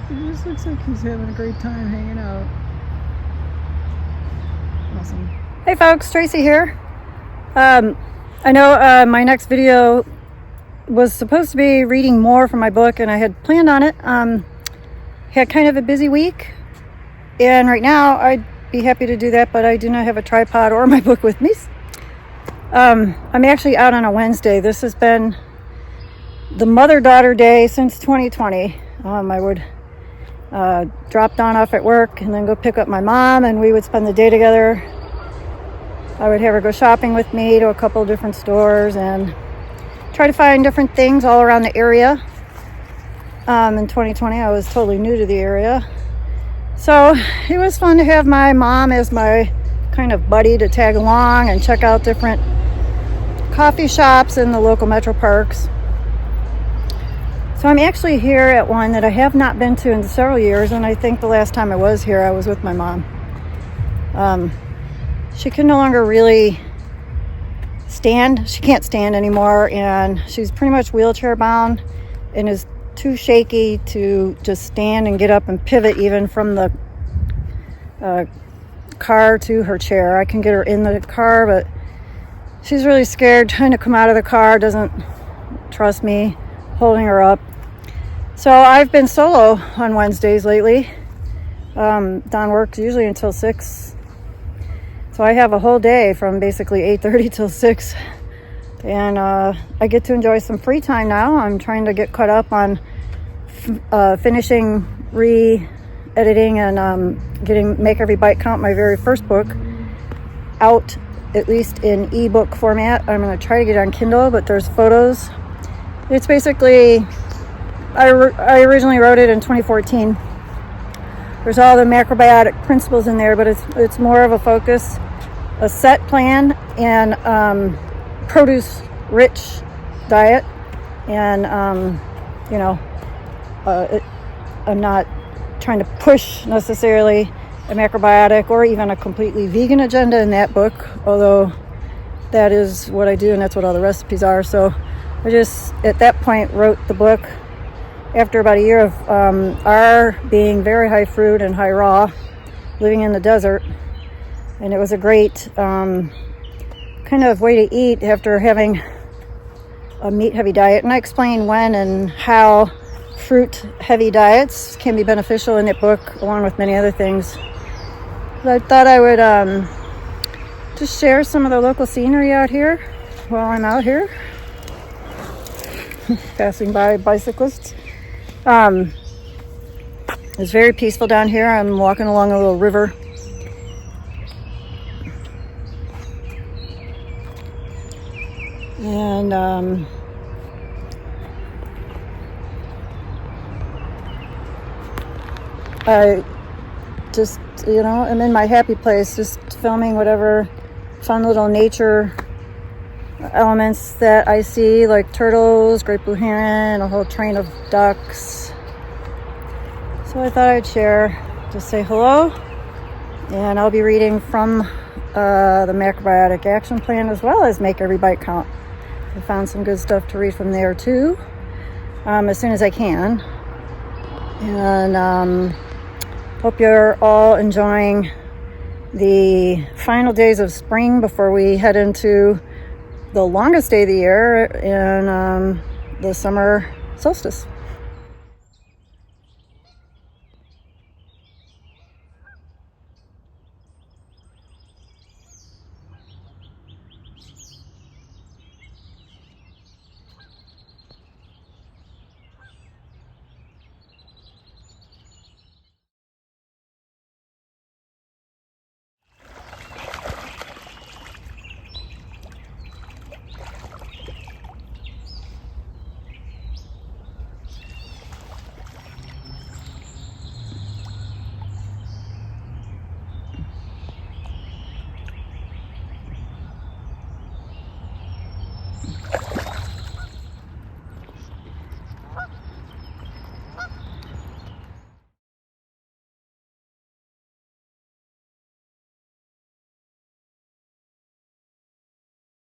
He just looks like he's having a great time hanging out. Awesome. Hey folks, Tracy here. I know my next video was supposed to be reading more from my book, and I had planned on it. Had kind of a busy week, and right now I'd be happy to do that, but I do not have a tripod or my book with me. I'm actually out on a Wednesday. This has been the mother-daughter day since 2020. I would drop Dawn off at work and then go pick up my mom, and we would spend the day together. I would have her go shopping with me to a couple of different stores and try to find different things all around the area. In 2020, I was totally new to the area. So it was fun to have my mom as my kind of buddy to tag along and check out different coffee shops in the local metro parks. So I'm actually here at one that I have not been to in several years, and I think the last time I was here, I was with my mom. She can no longer really stand. She can't stand anymore, and she's pretty much wheelchair bound and is too shaky to just stand and get up and pivot even from the car to her chair. I can get her in the car, but she's really scared trying to come out of the car, doesn't trust me holding her up. So I've been solo on Wednesdays lately. Dawn works usually until 6. So I have a whole day from basically 8:30 till 6. And I get to enjoy some free time now. I'm trying to get caught up on finishing re-editing and Make Every Bite Count, my very first book, out at least in ebook format. I'm going to try to get it on Kindle, but there's photos. It's basically, I originally wrote it in 2014. There's all the macrobiotic principles in there, but it's more of a focus, a set plan, and produce rich diet. And I'm not trying to push necessarily a macrobiotic or even a completely vegan agenda in that book, although that is what I do and that's what all the recipes are. So I just at that point wrote the book after about a year of our being very high fruit and high raw, living in the desert. And it was a great kind of way to eat after having a meat-heavy diet. And I explain when and how fruit-heavy diets can be beneficial in that book, along with many other things. But I thought I would just share some of the local scenery out here while I'm out here, passing by bicyclists. It's very peaceful down here. I'm walking along a little river. And I just, I'm in my happy place, just filming whatever fun little nature elements that I see, like turtles, great blue heron, a whole train of ducks. So I thought I'd share, just say hello, and I'll be reading from the Macrobiotic Action Plan as well as Make Every Bite Count. I found some good stuff to read from there too, as soon as I can. And hope you're all enjoying the final days of spring before we head into the longest day of the year and the summer solstice.